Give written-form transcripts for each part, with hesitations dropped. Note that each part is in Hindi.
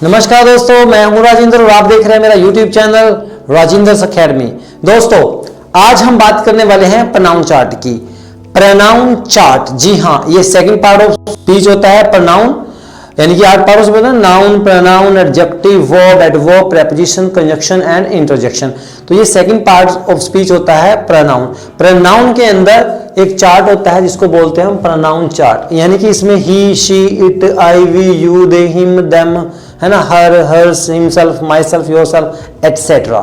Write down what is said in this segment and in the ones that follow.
नमस्कार दोस्तों, मैं हूं राजेंद्र और आप देख रहे हैं मेरा यूट्यूब चैनल राजेंद्र अकेडमी। दोस्तों, आज हम बात करने वाले हैं प्रोनाउन चार्ट की। प्रोनाउन चार्ट, जी हाँ, ये सेकंड पार्ट ऑफ स्पीच होता है। प्रोनाउन यानी कि 8 पार्ट होता है, noun, pronoun, adjective, verb, adverb, preposition, conjunction and interjection. तो ये सेकंड पार्ट ऑफ स्पीच होता है प्रोनाउन। प्रोनाउन के अंदर एक चार्ट होता है जिसको बोलते हैं हम प्रोनाउन चार्ट, यानी कि इसमें he, she, it, I, we, you, they, him, them, है ना, her, hers, himself, myself, yourself etcetera.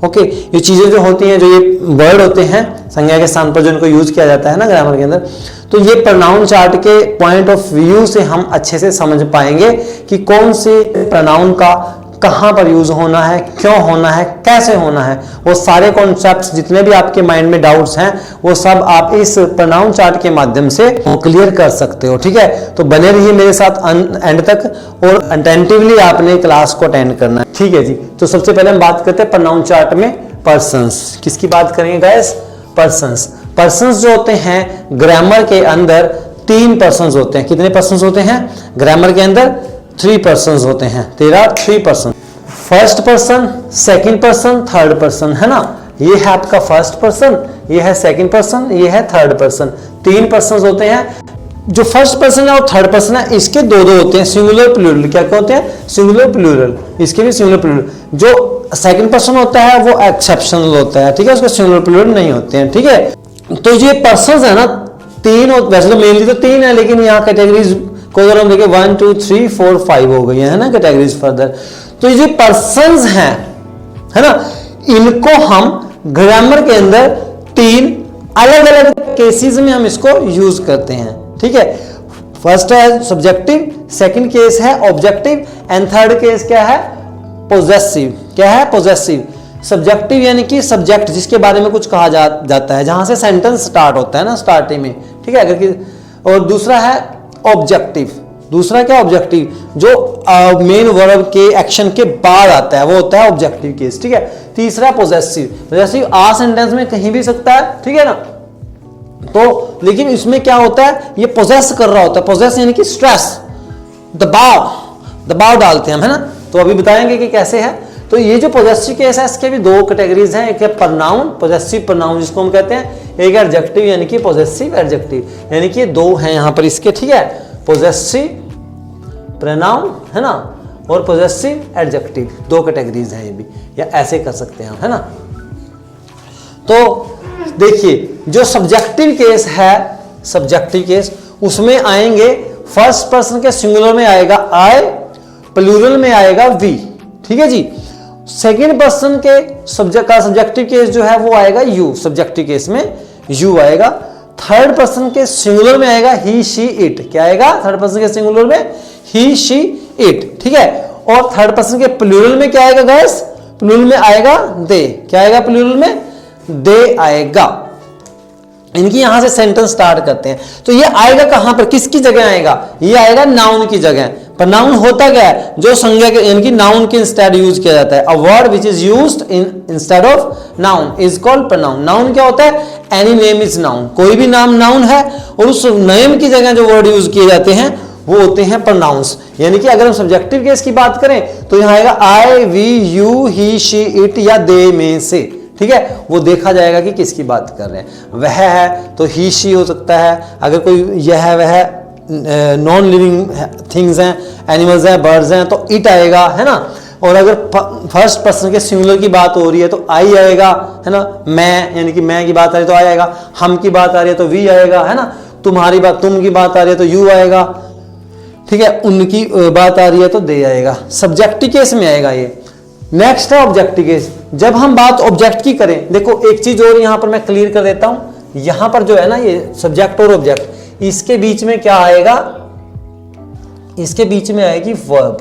Okay, ये चीजें जो होती हैं, जो ये वर्ड होते हैं संज्ञा के स्थान पर जो इनको यूज किया जाता है ना ग्रामर के अंदर, तो ये प्रोनाउन चार्ट के पॉइंट ऑफ व्यू से हम अच्छे से समझ पाएंगे कि कौन से प्रोनाउन का कहां पर यूज होना है, क्यों होना है, कैसे होना है। वो सारे कॉन्सेप्ट्स जितने भी आपके माइंड में डाउट्स हैं वो सब आप इस प्रोनाउन चार्ट के माध्यम से क्लियर कर सकते हो। ठीक है, तो बने रहिए मेरे साथ एंड तक और अटेंटिवली आपने क्लास को अटेंड करना है। ठीक है जी, तो सबसे पहले हम बात करते हैं प्रोनाउन चार्ट में पर्सन्स। किसकी बात करेंगे गाइस? पर्सन्स। पर्सन्स जो होते हैं ग्रामर के अंदर 3 पर्सन्स होते हैं। कितने पर्सन्स होते हैं ग्रामर के अंदर? 3 पर्सन्स होते हैं। तेरा 3 person, first person, second person, third person, है ना। ये है आपका फर्स्ट पर्सन, ये है सेकंड पर्सन, ये है थर्ड पर्सन। 3 पर्सन होते हैं। जो फर्स्ट पर्सन है और थर्ड पर्सन है, इसके दो होते हैं, सिंगुलर प्लूरल। क्या क्या होते हैं? Singular plural. इसके भी सिंगुलर प्लूरल। जो सेकंड पर्सन होता है वो एक्सेप्शनल होता है, ठीक है, उसके सिंगुलर प्लूरल नहीं होते हैं। ठीक है, तो ये पर्सन है ना 3, वैसे तो मेनली तो 3 है, लेकिन यहाँ कैटेगरीज को अगर हम देखें 1 2 3 4 5 हो गई है ना कैटेगरीज फर्दर। तो ये पर्सन्स हैं, है ना, इनको हम ग्रामर के अंदर 3 अलग अलग केसेस में हम इसको यूज करते हैं। ठीक है, फर्स्ट है सब्जेक्टिव, सेकंड केस है ऑब्जेक्टिव एंड थर्ड केस क्या है? पोजेसिव। क्या है? पोजेसिव। सब्जेक्टिव यानी कि सब्जेक्ट जिसके बारे में कुछ कहा जाता है, जहां से सेंटेंस स्टार्ट होता है ना स्टार्टिंग में। ठीक है, अगर और दूसरा है ऑब्जेक्टिव। दूसरा क्या? ऑब्जेक्टिव, जो मेन वर्ब के एक्शन के बाद आता है वो होता है ऑब्जेक्टिव केस। ठीक है, तीसरा पोजेसिव। पोजेसिव आ सेंटेंस में कहीं भी सकता है, ठीक है ना। तो लेकिन इसमें क्या होता है? ये पोजेस कर रहा होता है। पोजेस यानी कि स्ट्रेस, दबाव डालते हैं हम, है ना। तो अभी बताएंगे कि कैसे है। तो ये जो पोजेसिव केस है इसके भी 2 कैटेगरीज हैं। एक है प्रोनाउन, पोजेसिव प्रोनाउन जिसको हम कहते हैं। एक है एडजेक्टिव यानी कि पोजेसिव एडजेक्टिव, यानी कि 2 हैं यहां पर इसके। ठीक है, पोजेसिव प्रोनाउन, है ना, और पोजेसिव एडजेक्टिव, 2 कैटेगरीज हैं ये भी, या ऐसे कर सकते हैं हम, है ना। तो देखिए, जो सब्जेक्टिव केस है, सब्जेक्टिव केस, उसमें आएंगे फर्स्ट पर्सन के सिंगुलर में आएगा आई, प्लूरल में आएगा वी। ठीक है जी। सेकंड पर्सन के सब्जेक्टिव केस जो है वो आएगा यू, सब्जेक्टिव केस में यू आएगा। थर्ड पर्सन के सिंगुलर में आएगा ही, शी, इट। क्या आएगा थर्ड पर्सन के सिंगुलर में? ही, शी, इट। ठीक है, और थर्ड पर्सन के प्लूरल में क्या आएगा गाइस? प्लूरल में आएगा दे। क्या आएगा प्लूरल में? दे आएगा। इनकी यहां से सेंटेंस स्टार्ट करते हैं। तो ये आएगा कहां पर, किसकी जगह आएगा? ये आएगा नाउन की जगह। पर नाउन होता क्या है? जो संज्ञा के यानी कि नाउन के इंस्टेड यूज किया जाता है। A word which is used instead of noun is called pronoun. Noun क्या होता है? Any name is noun. कोई भी नाम नाउन है और उस नेम की जगह जो वर्ड यूज किए जाते हैं वो होते हैं प्रोनाउंस। यानी कि अगर हम सब्जेक्टिव केस की बात करें तो यहां आएगा I, we, you, he, she, it या दे में से। ठीक है, वो देखा जाएगा कि किसकी बात कर रहे हैं। वह है तो ही, शी हो सकता है। अगर कोई यह है, वह नॉन लिविंग थिंग्स हैं, एनिमल्स हैं, बर्ड्स हैं, तो इट आएगा, है ना। और अगर फर्स्ट पर्सन के सिंगुलर की बात हो रही है तो आई आएगा, है ना। मैं यानी कि मैं की बात आ रही है तो आई आएगा। हम की बात आ रही है तो वी आएगा, है ना। तुम्हारी बात, तुम की बात आ रही है तो यू आएगा। ठीक है, उनकी बात आ रही है तो दे आएगा। सब्जेक्टिव केस में आएगा ये। नेक्स्ट है ऑब्जेक्टिव केस। जब हम बात ऑब्जेक्ट की करें, देखो एक चीज और यहां पर मैं क्लियर कर देता हूं। यहां पर जो है ना ये सब्जेक्ट और ऑब्जेक्ट, इसके बीच में क्या आएगा? इसके बीच में आएगी वर्ब।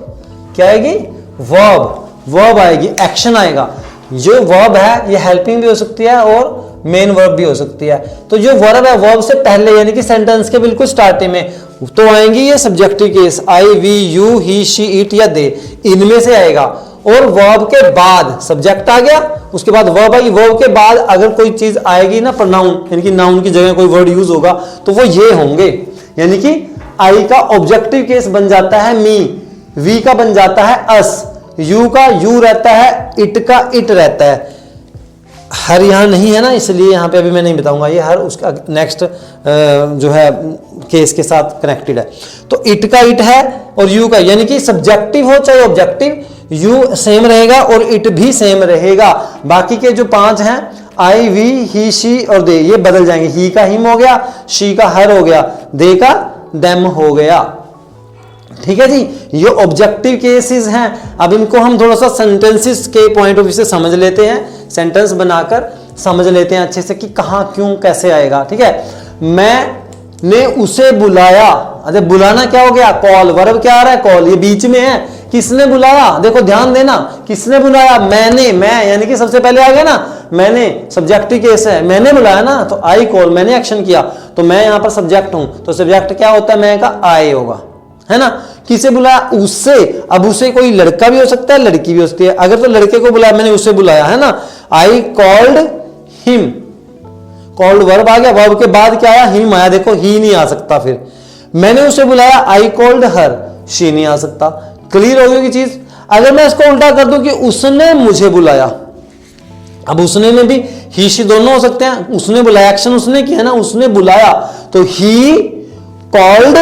क्या आएगी? वर्ब आएगी, एक्शन आएगा। जो वर्ब है ये हेल्पिंग भी हो सकती है और मेन वर्ब भी हो सकती है। तो जो वर्ब है, वर्ब से पहले यानी कि सेंटेंस के बिल्कुल स्टार्टिंग में तो आएंगी ये subjective case, I, we, you, he, she, it या दे, इनमें से आएगा। और वर्ब के बाद सब्जेक्ट आ गया, उसके बाद वर्ब आई। वर्ब के बाद अगर कोई चीज आएगी ना प्रोनाउन, यानी कि नाउन की जगह कोई वर्ड यूज होगा तो वो ये होंगे। यानी कि आई का ऑब्जेक्टिव केस बन जाता है मी, वी का बन जाता है अस, यू का यू रहता है, इट का इट रहता है। हर यहाँ नहीं है ना, इसलिए यहाँ पे अभी मैं नहीं बताऊंगा, ये हर उसका नेक्स्ट जो है केस के साथ कनेक्टेड है। तो इट का इट है और यू का, यानी कि सब्जेक्टिव हो चाहे ऑब्जेक्टिव, यू सेम रहेगा और इट भी सेम रहेगा। बाकी के जो 5 हैं आई, वी, ही, शी और दे, ये बदल जाएंगे। ही का हिम हो गया, शी का हर हो गया, दे का देम हो गया। ठीक है जी, ये ऑब्जेक्टिव केसेस हैं। अब इनको हम थोड़ा सा सेंटेंसेस के पॉइंट ऑफ व्यू से समझ लेते हैं, सेंटेंस बनाकर समझ लेते हैं अच्छे से कि कहां क्यों कैसे आएगा। ठीक है, मैंने उसे बुलाया, अरे बुलाना क्या हो गया, कॉल, वर्ब क्या आ रहा है, कॉल, ये बीच में है। किसने बुलाया, देखो ध्यान देना, किसने बुलाया, मैंने, मैं यानी कि सबसे पहले आ गया ना, मैंने, सब्जेक्टिव केस है, मैंने बुलाया ना, तो आई कॉल, मैंने एक्शन किया, तो मैं यहां पर सब्जेक्ट हूं, तो सब्जेक्ट क्या होता है, मैं का आई होगा, है ना। किसे बुलाया, उससे। अब उसे कोई लड़का भी हो सकता है, लड़की भी हो सकती है। अगर तो लड़के को बुलाया, मैंने उसे बुलाया, है ना, I called him, called verb आ गया, वर्ब के बाद क्या आया, हिम आया। देखो ही नहीं आ सकता, फिर मैंने उसे बुलाया, आई कॉल्ड हर, शी नहीं आ सकता। क्लियर हो गई चीज। अगर मैं इसको उल्टा कर दूं कि उसने मुझे बुलाया, अब उसने में भी ही शी दोनों हो सकते हैं, उसने बुलाया, एक्शन उसने किया ना, उसने बुलाया, तो ही कॉल्ड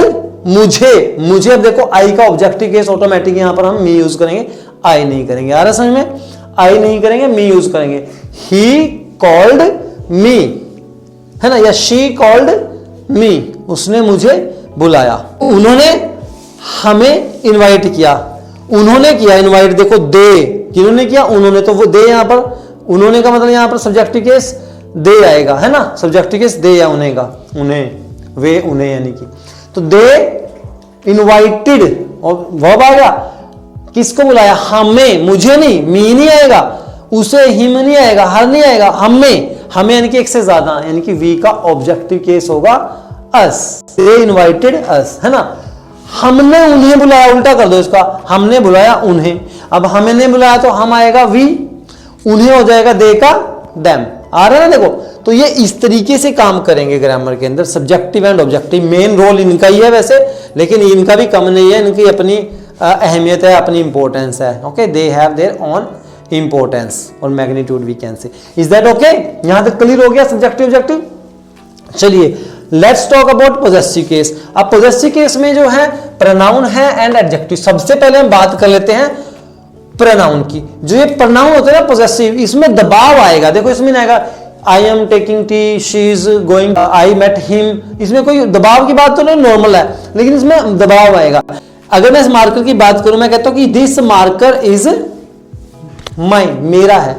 मुझे, मुझे। अब देखो आई का ऑब्जेक्टिव केस ऑटोमेटिक यहां पर हम मी यूज करेंगे, आई नहीं करेंगे। आ रहा समझ में, आई नहीं करेंगे, मी यूज करेंगे। ही कॉल्ड मी, है ना, या शी कॉल्ड मी, उसने मुझे बुलाया। उन्होंने हमें इनवाइट किया, उन्होंने किया इनवाइट। देखो दे, किन्होंने किया, उन्होंने, तो वो दे, यहां पर उन्होंने का मतलब यहां पर सब्जेक्टिव केस दे आएगा, है ना, सब्जेक्टिव केस दे या उन्हें का, उन्हें, वे, उन्हें, यानी कि, तो दे इनवाइटेड, और वर्ब आ गया, किसको बुलाया, हमें, मुझे नहीं, मी नहीं आएगा, उसे, हिम नहीं आएगा, हर नहीं आएगा, हमें, हमें यानी कि एक से ज्यादा, यानी कि वी का ऑब्जेक्टिव केस होगा अस, दे इनवाइटेड अस, है ना। हमने उन्हें बुलाया, उल्टा कर दो इसका, हमने बुलाया उन्हें। अब हमें नहीं बुलाया तो हम आएगा वी, उन्हें हो जाएगा दे का देम। आ रहा है ना, देखो, तो ये इस तरीके से काम करेंगे ग्रामर के अंदर, subjective and objective. Main role इनका ही है वैसे, लेकिन इनका भी कम नहीं है, इनकी अपनी अहमियत है, अपनी इंपॉर्टेंस है। Okay, they have their own importance और magnitude we can say. Is that okay? यहां तक क्लियर हो गया सब्जेक्टिव ऑब्जेक्टिव। चलिए let's talk about possessive case. अब पॉजेसिव केस में जो है प्रोनाउन है एंड एडजेक्टिव। सबसे पहले हम बात कर लेते हैं प्रोनाउन की। जो ये प्रोनाउन होते हैं ना पॉजेसिव, इसमें दबाव आएगा। देखो इसमें आएगा I am taking tea, she is going, I met him. इसमें कोई दबाव की बात तो नहीं, नॉर्मल है, लेकिन इसमें दबाव आएगा। अगर मैं इस मार्कर की बात करूं, मैं कहता हूं कि दिस मार्कर इज माइन, मेरा है,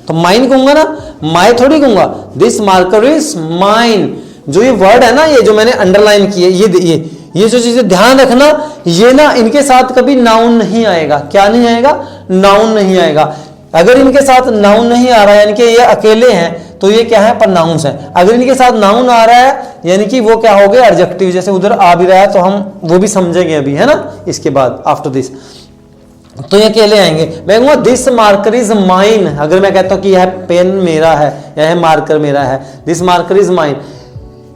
तो माइन कहूंगा ना, माई थोड़ी कहूंगा। This marker is mine. जो ये वर्ड है ना, ये जो मैंने अंडरलाइन किए, ये जो चीजें ध्यान रखना, ये ना इनके साथ कभी नाउन नहीं आएगा। क्या नहीं आएगा? नाउन नहीं आएगा। अगर इनके साथ नाउन नहीं आ रहा है, यानी कि ये अकेले हैं, तो ये क्या है? प्रोनाउंस है। अगर इनके साथ नाउन आ रहा है, यानी कि वो क्या हो गया? एडजेक्टिव। जैसे उधर आ भी रहा है, तो हम वो भी समझेंगे अभी, है ना, इसके बाद आफ्टर दिस। तो ये अकेले आएंगे। मैं कहूंगा दिस मार्कर इज माइन। अगर मैं कहता हूं कि यह पेन मेरा है, यह मार्कर मेरा है, दिस मार्कर इज माइन।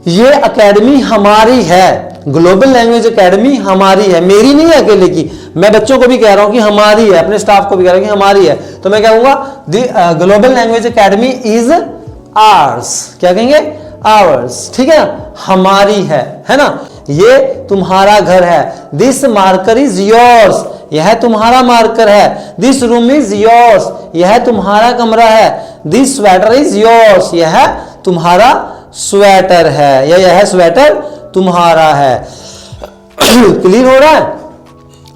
ये एकेडमी हमारी है, ग्लोबल लैंग्वेज एकेडमी हमारी है, मेरी नहीं है अकेले की। मैं बच्चों को भी कह रहा हूं कि हमारी है, अपने स्टाफ को भी कह रहा हूं कि हमारी है। तो मैं कहूंगा global language academy is ours. क्या कहेंगे? आवर्स। ठीक है ना, हमारी है ना। ये तुम्हारा घर है। This marker is yours. यह तुम्हारा मार्कर है। This room is yours. यह तुम्हारा कमरा है। This sweater is yours. यह तुम्हारा स्वेटर है, या यह स्वेटर तुम्हारा है। क्लियर हो रहा है?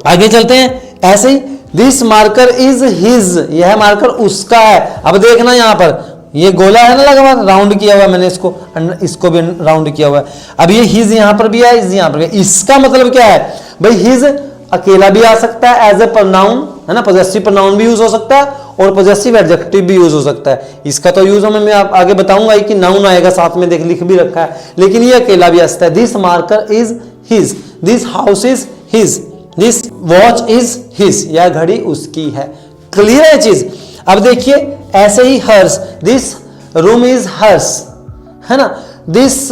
आगे चलते हैं। ऐसे ही दिस मार्कर इज हिज। यह मार्कर उसका है। अब देखना यहां पर ये गोला है ना लगा हुआ, राउंड किया हुआ मैंने इसको भी राउंड किया हुआ है। अब ये हिज यहां पर भी है, इज यहां पर भी। इसका मतलब क्या है भाई? हिज अकेला भी आ सकता है एज ए प्रोनाउन, है ना, पॉजेसिव प्रोनाउन भी यूज हो सकता है और पॉजेसिव एडजेक्टिव भी यूज हो सकता है। इसका तो यूज मैं आगे बताऊंगा कि नाउन आएगा साथ में, देख लिख भी रखा है, लेकिन ये अकेला भी आ सकता है। This marker is his. This house is his. This watch is his. यह घड़ी उसकी है। क्लियर है चीज? अब देखिए ऐसे ही hers. This room is hers, है ना। दिस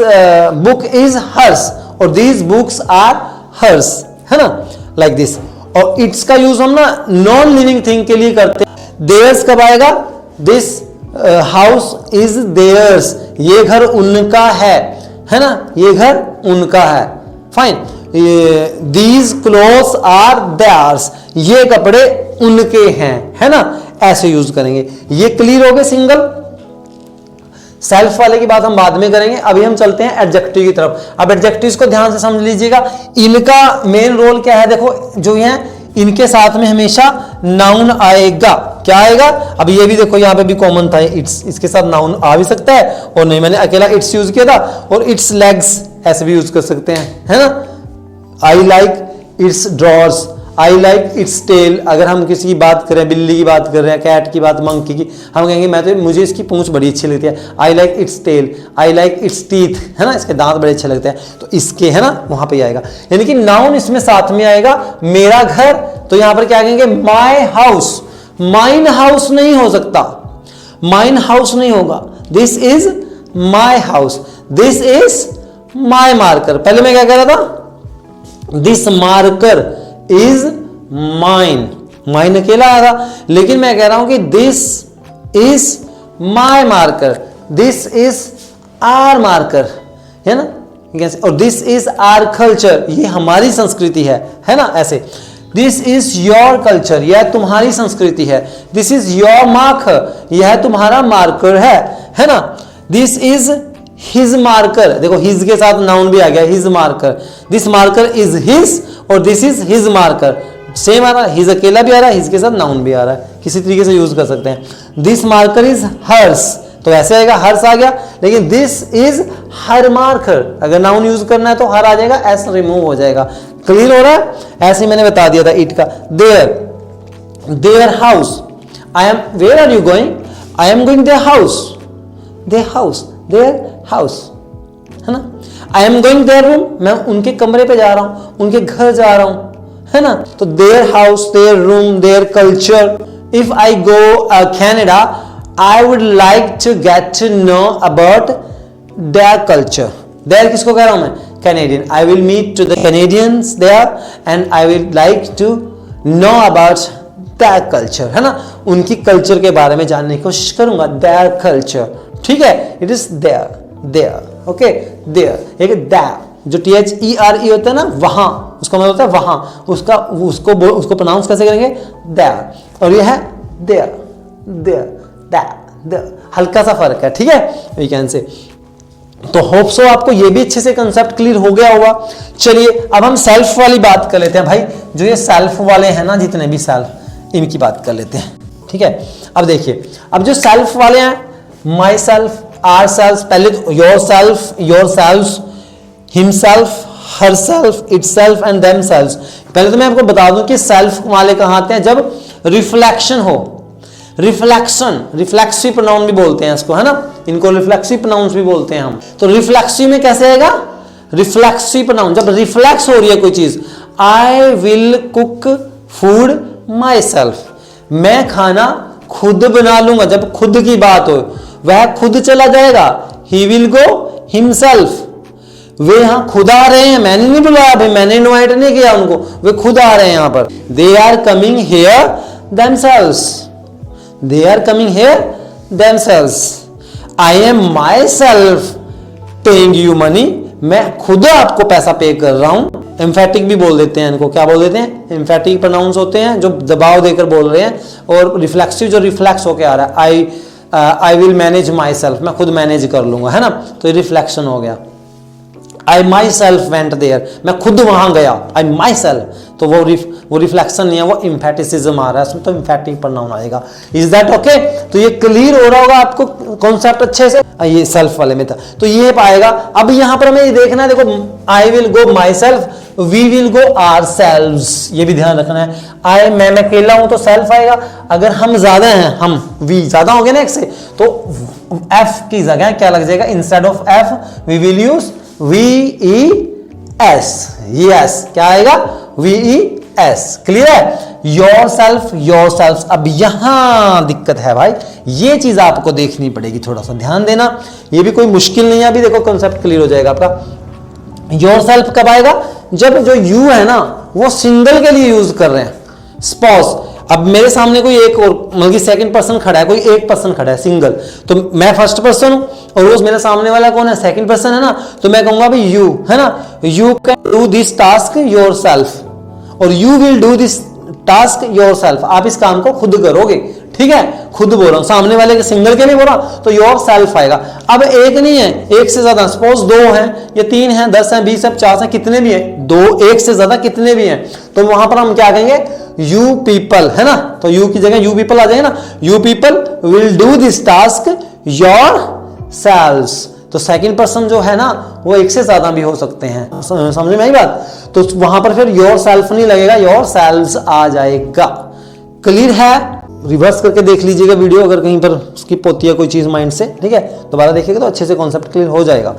बुक इज हर्स और दीज बुक्स आर हर्स, है ना, लाइक दिस। और इट्स का यूज हम ना नॉन लिविंग थिंग के लिए करते हैं। देयर्स कब आएगा? दिस हाउस इज देयर्स, ये घर उनका है ना, ये घर उनका है। Fine. These clothes are theirs, ये कपड़े उनके हैं, है ना, ऐसे यूज करेंगे। ये क्लियर हो गए सिंगल। सेल्फ वाले की बात हम बाद में करेंगे, अभी हम चलते हैं एडजेक्टिव की तरफ। अब एडजेक्टिव्स को ध्यान से समझ लीजिएगा। इनका मेन रोल क्या है? देखो जो है इनके साथ में हमेशा नाउन आएगा। क्या आएगा? अब ये भी देखो, यहां पे भी कॉमन था इट्स, इसके साथ नाउन आ भी सकता है और नहीं, मैंने अकेला इट्स यूज किया था। और इट्स लेग्स ऐसे भी यूज कर सकते हैं, है ना। I like its drawers, I like its tail. अगर हम किसी की बात करें, बिल्ली की बात कर रहे हैं, कैट की बात, मंकी की, हम कहेंगे मुझे इसकी पूंछ बड़ी अच्छी लगती है। I like its tail, I like its teeth, है ना, इसके दांत बड़े अच्छे लगते हैं, तो इसके, है ना, वहां पे आएगा। यानी कि नाउन इसमें साथ में आएगा। मेरा घर, तो यहां पर क्या कहेंगे? My house. माइन हाउस नहीं हो सकता, माइन हाउस नहीं होगा। This is my house, this is my marker. पहले मैं क्या कह रहा था? This marker is mine, mine अकेला आया था, लेकिन मैं कह रहा हूं कि this is my marker, this is our marker, है ना। और दिस इज आर कल्चर, ये हमारी संस्कृति है ना, ऐसे। दिस इज योर कल्चर, यह तुम्हारी संस्कृति है। दिस इज योर मार्कर, यह तुम्हारा मार्कर है ना। दिस इज हिज मार्कर, देखो हिज के साथ नाउन भी आ गया, his marker. This marker is his और this is his marker, same आ रहा है, हिज अकेला भी आ रहा है, हिज के साथ नाउन भी आ रहा है, किसी तरीके से यूज कर सकते हैं। दिस मार्कर इज हर्स, तो ऐसे आएगा, हर्स आ गया। लेकिन दिस इज हर मार्कर, अगर नाउन यूज करना है तो हर आ जाएगा, एस रिमूव हो जाएगा। क्लियर हो रहा है? ऐसे ही मैंने बता दिया था इट का। Their house, I am, where are you going? I am going their house, their house, their house, है ना। I am going their room, मैं उनके कमरे पे जा रहा हूं, उनके घर जा रहा हूं, है ना। तो their house, their room, their culture. If I go Canada, I would like to get to know about their culture. Their किसको कह रहा हूं मैं? Canadian. I will meet to the Canadians there and I will like to know about their culture, है ना। उनकी कल्चर के बारे में जानने की कोशिश करूंगा। देयर कल्चर, ठीक है। It is there, there, okay, there. एक दैट जो THERE होता है ना, वहां, उसका मतलब होता है वहां, उसको प्रोनाउंस कैसे करेंगे? देयर। और ये है देयर, देयर, दैट, हल्का सा फर्क है, ठीक है, वी कैन से। तो होप सो आपको ये भी अच्छे से कंसेप्ट क्लियर हो गया होगा। चलिए अब हम सेल्फ वाली बात कर लेते हैं भाई। जो ये सेल्फ वाले हैं ना, जितने भी सेल्फ, इनकी बात कर लेते हैं, ठीक है। अब देखिए, अब जो सेल्फ वाले हैं, माई सेल्फ, आर सेल्फ, पहले तो your self, himself, her self, it self and them self. पहले तो मैं आपको बता दूं कि सेल्फ वाले कहां आते हैं? जब रिफ्लेक्शन हो, रिफ्लेक्शन, रिफ्लेक्सिव प्रोनाउन भी बोलते हैं इसको, है ना, इनको रिफ्लेक्सिव प्रोनाउंस भी बोलते हैं हम। तो रिफ्लेक्सिव में कैसे आएगा? रिफ्लेक्सिव प्रोनाउन, जब रिफ्लेक्स हो रही है कोई चीज, I will cook food my self, मैं खाना खुद बना लूंगा। जब खुद की बात हो, वह खुद चला जाएगा, ही विल गो हिमसेल्फ, वे यहां खुद आ रहे हैं, मैंने नहीं बुलाया भाई, मैंने इनवाइट नहीं किया उनको, वे खुद आ रहे हैं यहां पर। They are coming here themselves, they are coming here themselves. I am myself paying you money, मैं खुद आपको पैसा पे कर रहा हूं। एम्फेटिक भी बोल देते हैं इनको, क्या बोल देते हैं? एम्फेटिक प्रोनाउंस होते हैं जो दबाव देकर बोल रहे हैं। और रिफ्लेक्सिव जो रिफ्लेक्स होकर आ रहा है, I will manage my self, मैं खुद मैनेज कर लूंगा, है ना। तो ये रिफ्लेक्शन हो गया। आई माई सेल्फ वेंट देयर, मैं खुद वहां गया, आई माई सेल्फ, तो वो रिफ्लेक्शन नहीं है, वो इम्फेटिसिज्म आ रहा है, तो इम्फेटिक प्रोनाउन आएगा। Is that okay? तो ये क्लियर हो रहा होगा आपको कॉन्सेप्ट अच्छे से। ये सेल्फ वाले में था, तो ये पाएगा। अब यहां पर हमें ये देखना है, देखो, I will go myself, we will go ourselves, ये भी ध्यान रखना है। आई, मैं अकेला हूं तो सेल्फ आएगा, अगर हम ज्यादा हैं, हम वी ज्यादा हो गए ना एक से, तो एफ की जगह क्या लग जाएगा? Instead of F we will use VES, yes, क्या आएगा? VES। क्लियर है? Yourself, yourself. अब यहां दिक्कत है भाई, ये चीज आपको देखनी पड़ेगी, थोड़ा सा ध्यान देना, ये भी कोई मुश्किल नहीं है। अभी देखो कंसेप्ट क्लियर हो जाएगा आपका। योर सेल्फ कब आएगा? जब जो यू है ना वो सिंगल के लिए यूज कर रहे हैं। स्पॉज अब मेरे सामने कोई एक और मतलब कि सेकंड पर्सन खड़ा है, कोई एक पर्सन खड़ा है सिंगल, तो मैं फर्स्ट पर्सन हूं और रोज मेरे सामने वाला कौन है, सेकंड पर्सन है ना, तो मैं कहूंगा भाई यू है ना, you can do this task yourself और you will do this task yourself, आप इस काम को खुद करोगे, ठीक है, खुद बोल रहा हूं, सामने वाले के सिंगल के नहीं बोल रहा, तो योर सेल्फ आएगा। अब एक नहीं है, एक से ज्यादा, सपोज 2 हैं या 3 हैं, 10 हैं, 20 हैं, 50 हैं, कितने भी हैं, 2 एक से ज्यादा कितने भी हैं, तो वहां पर हम क्या कहेंगे, यू पीपल है ना, तो यू की जगह यू पीपल आ जाएगा ना, you people will do this task your selves. तो सेकंड पर्सन जो है ना वो एक से ज्यादा भी हो सकते हैं, समझ में आई बात, तो वहां पर फिर योर सेल्फ नहीं लगेगा, योर सेल्व्स आ जाएगा। क्लियर है? रिवर्स करके देख लीजिएगा वीडियो अगर कहीं पर स्किप होती है कोई चीज माइंड से, ठीक है, दोबारा देखिएगा तो अच्छे से कॉन्सेप्ट क्लियर हो जाएगा।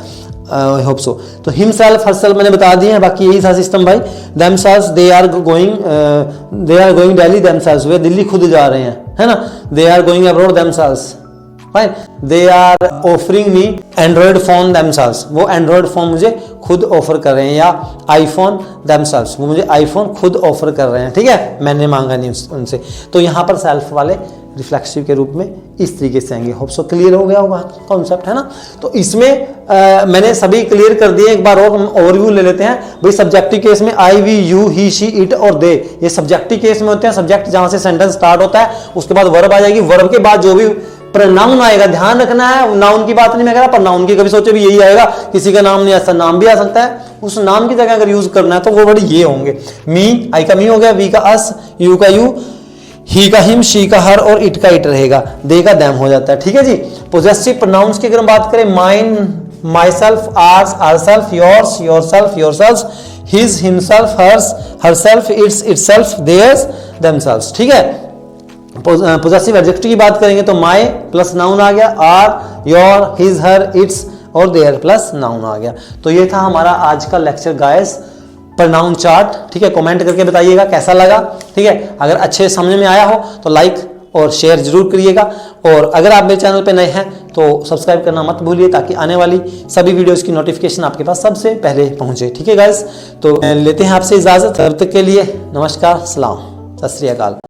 I hope so. तो हिमसेल्फ हरसेल्फ मैंने बता दिए हैं, बाकी यही था सिस्टम भाई। Themselves they are going Delhi themselves, वे दिल्ली खुद जा रहे हैं, है ना, they are going abroad themselves, fine, they are offering me Android phone themselves, वो एंड्रॉइड फोन मुझे खुद ऑफर कर रहे हैं, या आईफोन देमसेल्व्स, वो मुझे आईफोन खुद ऑफर कर रहे हैं, ठीक है, मैंने मांगा नहीं उनसे। तो यहाँ पर सेल्फ वाले रिफ्लेक्सिव के रूप में इस तरीके से आएंगे। होप सो क्लियर हो गया होगा कॉन्सेप्ट, है ना। तो इसमें मैंने सभी क्लियर कर दिए, एक बार और हम ओवरव्यू ले लेते हैं भाई। सब्जेक्टिव केस में I, we, you, he, she, it और दे, ये सब्जेक्टिव केस में होते हैं। सब्जेक्ट जहां से सेंटेंस स्टार्ट होता है उसके बाद वर्ब आ जाएगी, वर्ब के बाद जो भी प्रोनाउन आएगा, ध्यान रखना है, नाउन की बात नहीं मैं कह रहा, पर नाउन की कभी सोचे भी यही आएगा, किसी का नाम नहीं ऐसा, नाम भी आ सकता है, उस नाम की जगह अगर यूज करना है तो वो वर्ड ये होंगे। मी, आई का मी हो गया, वी का अस, यू का यू, ही का हिम, शी का हर और इट का इट रहेगा, दे का दैम हो जाता है, ठीक है जी। पोजेसिव प्रोनाउंस की अगर हम बात करें, mine, myself, ours, ourselves, yours, yourself, yourself, his, himself, hers, herself, its, itself, theirs, themselves, ठीक है। पोजेसिव एडजेक्टिव की बात करेंगे तो माई प्लस नाउन आ गया, our, your, his, her, its और देयर प्लस नाउन आ गया। तो ये था हमारा आज का लेक्चर गाइस, प्रोनाउन चार्ट, ठीक है। कमेंट करके बताइएगा कैसा लगा, ठीक है। अगर अच्छे समझ में आया हो तो लाइक और शेयर जरूर करिएगा, और अगर आप मेरे चैनल पे नए हैं तो सब्सक्राइब करना मत भूलिए, ताकि आने वाली सभी वीडियोस की नोटिफिकेशन आपके पास सबसे पहले पहुंचे, ठीक है गाइस। तो लेते हैं आपसे इजाजत, तब तक के लिए नमस्कार, सलाम, सत श्री अकाल।